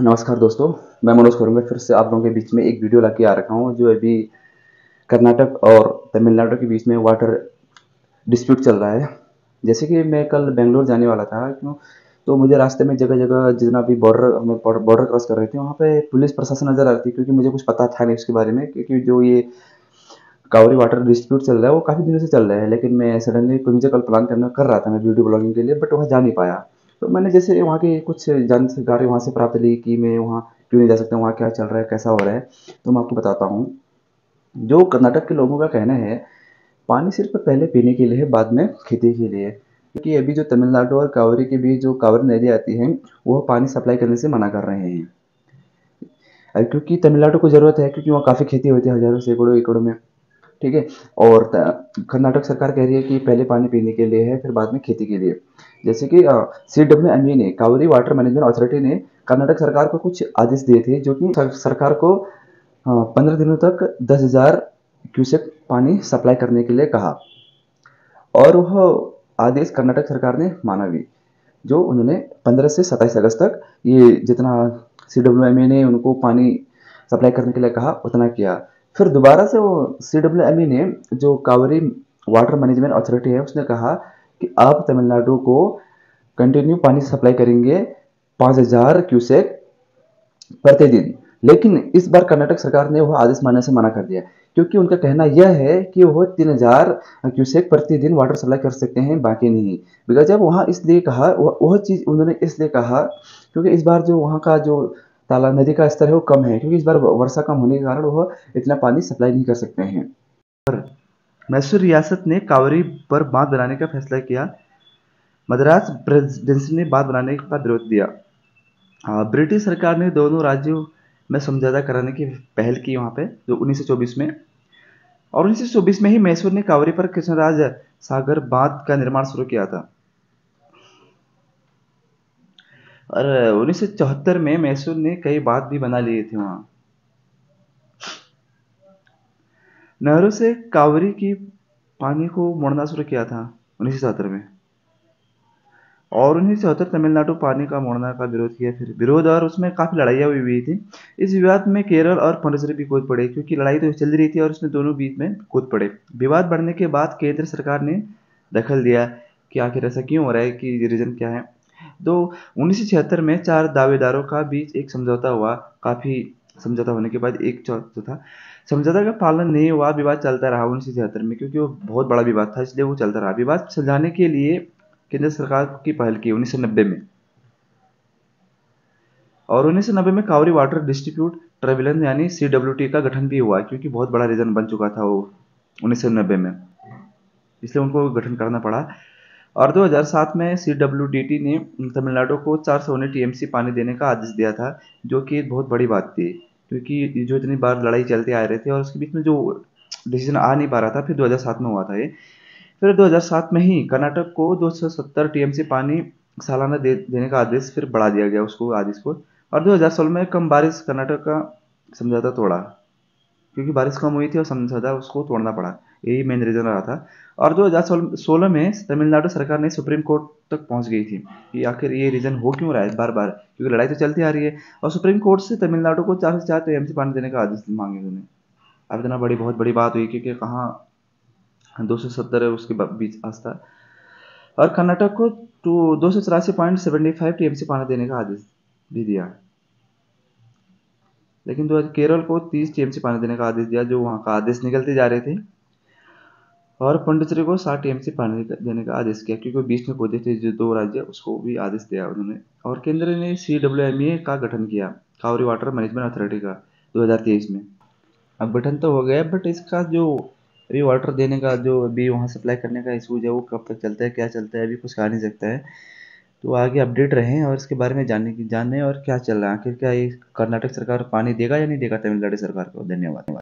नमस्कार दोस्तों, मैं मनोज करूँगा फिर से आप लोगों के बीच में एक वीडियो लाके आ रखा हूँ जो अभी कर्नाटक और तमिलनाडु के बीच में वाटर डिस्प्यूट चल रहा है। जैसे कि मैं कल बेंगलोर जाने वाला था क्यों, तो मुझे रास्ते में जगह-जगह जितना भी बॉर्डर क्रॉस कर रहे थे वहाँ पे पुलिस प्रशासन नज़र आ रही थी, क्योंकि मुझे कुछ पता था नहीं उसके बारे में, क्योंकि जो ये कावेरी वाटर डिस्प्यूट चल रहा है वो काफ़ी दिनों से चल रहा है। लेकिन मैं सडनली मुझे कल प्लान करना कर रहा था मैं वीडियो ब्लॉगिंग के लिए, बट वहाँ जा नहीं पाया। तो मैंने जैसे वहाँ की कुछ जानकारी वहाँ से प्राप्त ली कि मैं वहाँ क्यों नहीं जा सकता, वहाँ क्या चल रहा है, कैसा हो रहा है। तो मैं आपको बताता हूँ। जो कर्नाटक के लोगों का कहना है, पानी सिर्फ पहले पीने के लिए है, बाद में खेती के लिए। क्योंकि अभी जो तमिलनाडु और कावेरी के बीच जो कावेरी नदी आती है, वो पानी सप्लाई करने से मना कर रहे हैं। क्योंकि तमिलनाडु को ज़रूरत है, क्योंकि वहाँ काफ़ी खेती होती है, हज़ारों सैकड़ों एकड़ों में। ठीक है। और कर्नाटक सरकार कह रही है कि पहले पानी पीने के लिए है, फिर बाद में खेती के लिए। जैसे कि CWME ने, कावेरी वाटर मैनेजमेंट अथॉरिटी ने कर्नाटक सरकार को कुछ आदेश दिए थे, जो कि सरकार को 15 दिनों तक 10,000 क्यूसेक पानी सप्लाई करने के लिए कहा। और वह आदेश कर्नाटक सरकार ने माना भी। जो उन्होंने 15 से 27 अगस्त तक ये जितना CWME ने उनको पानी सप्लाई करने के लिए कहा उतना किया। फिर दोबारा से वो CWME ने, जो कावेरी वाटर मैनेजमेंट अथॉरिटी है, उसने कहा कि आप तमिलनाडु को कंटिन्यू पानी सप्लाई करेंगे 5,000 क्यूसेक प्रतिदिन। लेकिन इस बार कर्नाटक सरकार ने वह आदेश मानने से मना कर दिया, क्योंकि उनका कहना यह है कि वह 3,000 क्यूसेक प्रतिदिन वाटर सप्लाई कर सकते हैं, बाकी नहीं। बिकॉज जब वहाँ इसलिए कहा, वह चीज़ उन्होंने इसलिए कहा क्योंकि इस बार जो वहाँ का जो तालाब नदी का स्तर है वो कम है, क्योंकि इस बार वर्षा कम होने के कारण वह इतना पानी सप्लाई नहीं कर सकते हैं। पर मैसूर रियासत ने कावेरी पर बांध बनाने का फैसला किया। मद्रास प्रेसिडेंसी ने बांध बनाने का विरोध दिया। ब्रिटिश सरकार ने दोनों राज्यों में समझौता कराने की पहल की वहाँ पे, जो 1924 में। और 1924 में ही मैसूर ने कावेरी पर कृष्णराज सागर बांध का निर्माण शुरू किया था। और 1974 में मैसूर ने कई बांध भी बना लिए थे वहाँ। नेहरू से कावेरी की पानी को मोड़ना शुरू किया था 1974 में। और 1974 तमिलनाडु पानी का मोड़ना का विरोध किया, फिर विरोध, और उसमें काफ़ी लड़ाइयाँ भी हुई थी। इस विवाद में केरल और पांडिचेरी भी कूद पड़े, क्योंकि लड़ाई तो चल रही थी और उसमें दोनों बीच में कूद पड़े। विवाद बढ़ने के बाद केंद्र सरकार ने दखल दिया कि आखिर ऐसा क्यों हो रहा है, कि रीज़न क्या है। तो 1976 में 4 दावेदारों का बीच एक समझौता हुआ। काफ़ी समझौता होने के बाद एक जो था, समझौता का पालन नहीं हुआ, विवाद चलता रहा 1976 में, क्योंकि वो बहुत बड़ा विवाद था, इसलिए वो चलता रहा। विवाद सुलझाने के लिए केंद्र सरकार की पहल की 1990 में। और 1990 में कावेरी वाटर डिस्ट्रीब्यूट ट्रिब्यूनल यानी CWT का गठन भी हुआ, क्योंकि बहुत बड़ा रीजन बन चुका था वो 1990 में, इसलिए उनको गठन करना पड़ा। और 2007 में CWDT ने तमिलनाडु को 419 TMC पानी देने का आदेश दिया था, जो कि एक बहुत बड़ी बात थी, क्योंकि जो इतनी बार लड़ाई चलते आ रहे थे और उसके बीच में जो डिसीजन आ नहीं पा रहा था, फिर 2007 में हुआ था ये। फिर 2007 में ही कर्नाटक को 270 TMC पानी सालाना देने का आदेश फिर बढ़ा दिया गया उसको आदेश को। और 2016 में कम बारिश कर्नाटक का समझौता तोड़ा, क्योंकि बारिश कम हुई थी और समझौता उसको तोड़ना पड़ा। यही मेन रीज़न रहा था। और 2016 में तमिलनाडु सरकार ने सुप्रीम कोर्ट तक पहुंच गई थी कि आखिर ये रीज़न हो क्यों रहा है बार बार, क्योंकि लड़ाई तो चलती आ रही है। और सुप्रीम कोर्ट से तमिलनाडु को 4 से 4 TMC पानी देने का आदेश मांगे उन्होंने। अब इतना बहुत बड़ी बात हुई, क्योंकि कहाँ 270 है उसके बीच आस्था। और कर्नाटक को 284.75 TMC पानी देने का आदेश भी दिया। लेकिन केरल को 30 TMC पानी देने का आदेश दिया, जो वहाँ का आदेश निकलते जा रहे थे। और पांडिचेरी को 60 TMC पानी देने का आदेश किया, क्योंकि बीच में कूदे थे जो 2 राज्य, उसको भी आदेश दिया उन्होंने। और केंद्र ने CWME का गठन किया, कावेरी वाटर मैनेजमेंट अथॉरिटी का, 2023 में। अब गठन तो हो गया, बट इसका जो अभी वाटर देने का, जो अभी वहाँ सप्लाई करने का इशूज है, वो कब तक चलता है, क्या चलता है, अभी कुछ कहा नहीं सकता है। तो आगे अपडेट रहें और इसके बारे में जाने और क्या चल रहा है, आखिर क्या ये कर्नाटक सरकार पानी देगा या नहीं देगा तमिलनाडु सरकार को। धन्यवाद।